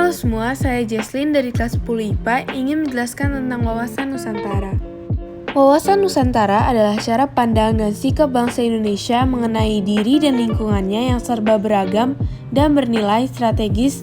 Halo semua, saya Jesslyn dari kelas 10 IPA ingin menjelaskan tentang wawasan Nusantara. Wawasan Nusantara adalah cara pandang dan sikap bangsa Indonesia mengenai diri dan lingkungannya yang serba beragam dan bernilai strategis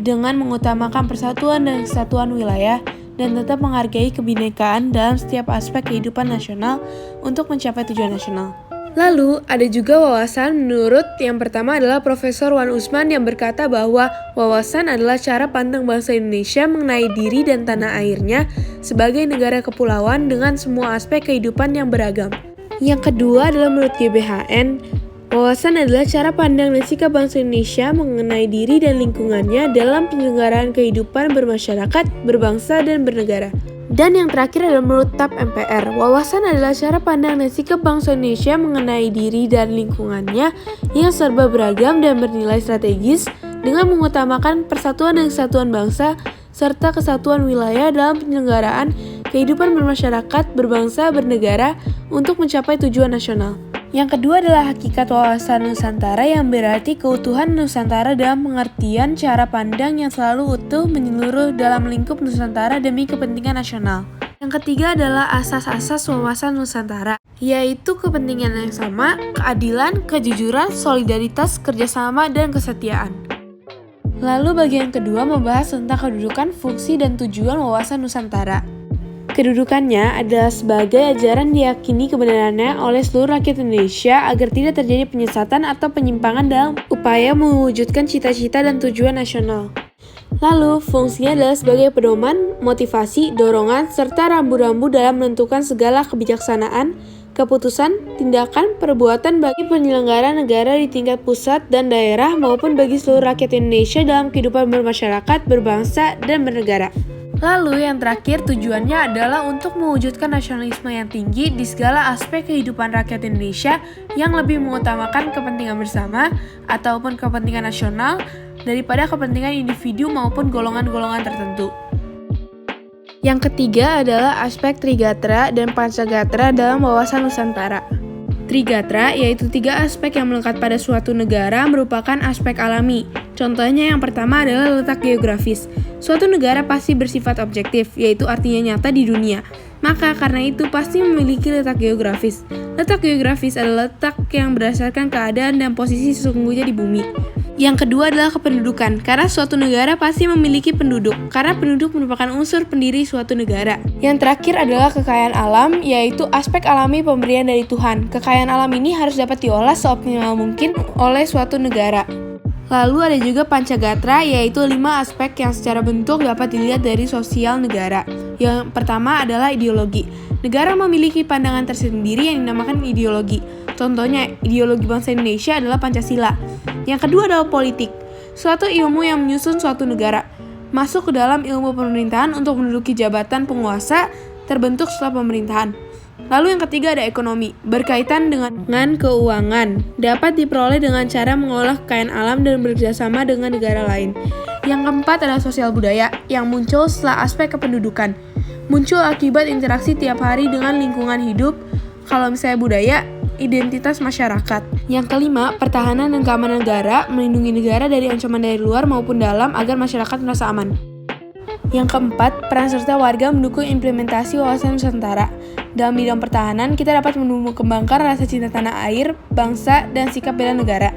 dengan mengutamakan persatuan dan kesatuan wilayah dan tetap menghargai kebinekaan dalam setiap aspek kehidupan nasional untuk mencapai tujuan nasional. Lalu, ada juga wawasan menurut yang pertama adalah Profesor Wan Usman yang berkata bahwa wawasan adalah cara pandang bangsa Indonesia mengenai diri dan tanah airnya sebagai negara kepulauan dengan semua aspek kehidupan yang beragam. Yang kedua adalah menurut GBHN, wawasan adalah cara pandang dan sikap bangsa Indonesia mengenai diri dan lingkungannya dalam penyelenggaraan kehidupan bermasyarakat, berbangsa, dan bernegara. Dan yang terakhir adalah menurut TAP MPR, wawasan adalah cara pandang dan sikap bangsa Indonesia mengenai diri dan lingkungannya yang serba beragam dan bernilai strategis dengan mengutamakan persatuan dan kesatuan bangsa serta kesatuan wilayah dalam penyelenggaraan kehidupan bermasyarakat, berbangsa, bernegara untuk mencapai tujuan nasional. Yang kedua adalah hakikat wawasan Nusantara yang berarti keutuhan Nusantara dalam pengertian cara pandang yang selalu utuh menyeluruh dalam lingkup Nusantara demi kepentingan nasional. Yang ketiga adalah asas-asas wawasan Nusantara, yaitu kepentingan yang sama, keadilan, kejujuran, solidaritas, kerjasama, dan kesetiaan. Lalu bagian kedua membahas tentang kedudukan, fungsi, dan tujuan wawasan Nusantara. Kedudukannya adalah sebagai ajaran diyakini kebenarannya oleh seluruh rakyat Indonesia agar tidak terjadi penyesatan atau penyimpangan dalam upaya mewujudkan cita-cita dan tujuan nasional. Lalu, fungsinya adalah sebagai pedoman, motivasi, dorongan, serta rambu-rambu dalam menentukan segala kebijaksanaan, keputusan, tindakan, perbuatan bagi penyelenggara negara di tingkat pusat dan daerah maupun bagi seluruh rakyat Indonesia dalam kehidupan bermasyarakat, berbangsa, dan bernegara. Lalu yang terakhir tujuannya adalah untuk mewujudkan nasionalisme yang tinggi di segala aspek kehidupan rakyat Indonesia yang lebih mengutamakan kepentingan bersama ataupun kepentingan nasional daripada kepentingan individu maupun golongan-golongan tertentu. Yang ketiga adalah aspek Trigatra dan Pancagatra dalam wawasan Nusantara. Trigatra yaitu 3 aspek yang melekat pada suatu negara merupakan aspek alami. Contohnya yang pertama adalah letak geografis. Suatu negara pasti bersifat objektif, yaitu artinya nyata di dunia. Maka karena itu pasti memiliki letak geografis. Letak geografis adalah letak yang berdasarkan keadaan dan posisi sesungguhnya di bumi. Yang kedua adalah kependudukan, karena suatu negara pasti memiliki penduduk, karena penduduk merupakan unsur pendiri suatu negara. Yang terakhir adalah kekayaan alam, yaitu aspek alami pemberian dari Tuhan. Kekayaan alam ini harus dapat diolah seoptimal mungkin oleh suatu negara. Lalu ada juga Pancagatra, yaitu 5 aspek yang secara bentuk dapat dilihat dari sosial negara. Yang pertama adalah ideologi. Negara memiliki pandangan tersendiri yang dinamakan ideologi. Contohnya, ideologi bangsa Indonesia adalah Pancasila. Yang kedua adalah politik. Suatu ilmu yang menyusun suatu negara. Masuk ke dalam ilmu pemerintahan untuk menduduki jabatan penguasa terbentuk setelah pemerintahan. Lalu yang ketiga ada ekonomi, berkaitan dengan keuangan, dapat diperoleh dengan cara mengolah kekayaan alam dan bekerjasama dengan negara lain. Yang keempat adalah sosial budaya, yang muncul setelah aspek kependudukan. Muncul akibat interaksi tiap hari dengan lingkungan hidup, kalau misalnya budaya, identitas masyarakat. Yang kelima, pertahanan dan keamanan negara, melindungi negara dari ancaman dari luar maupun dalam agar masyarakat merasa aman. Yang keempat, peran serta warga mendukung implementasi wawasan Nusantara. Dalam bidang pertahanan, kita dapat mengembangkan rasa cinta tanah air, bangsa, dan sikap bela negara.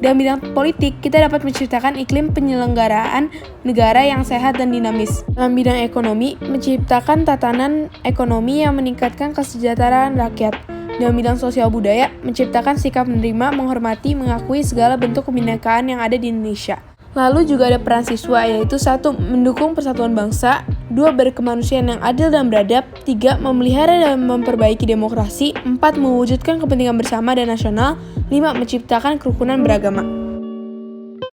Dalam bidang politik, kita dapat menciptakan iklim penyelenggaraan negara yang sehat dan dinamis. Dalam bidang ekonomi, menciptakan tatanan ekonomi yang meningkatkan kesejahteraan rakyat. Dalam bidang sosial budaya, menciptakan sikap menerima, menghormati, mengakui segala bentuk kebinekaan yang ada di Indonesia. Lalu juga ada peran siswa, yaitu 1. Mendukung persatuan bangsa, 2. Berkemanusiaan yang adil dan beradab, 3. Memelihara dan memperbaiki demokrasi, 4. Mewujudkan kepentingan bersama dan nasional, 5. Menciptakan kerukunan beragama.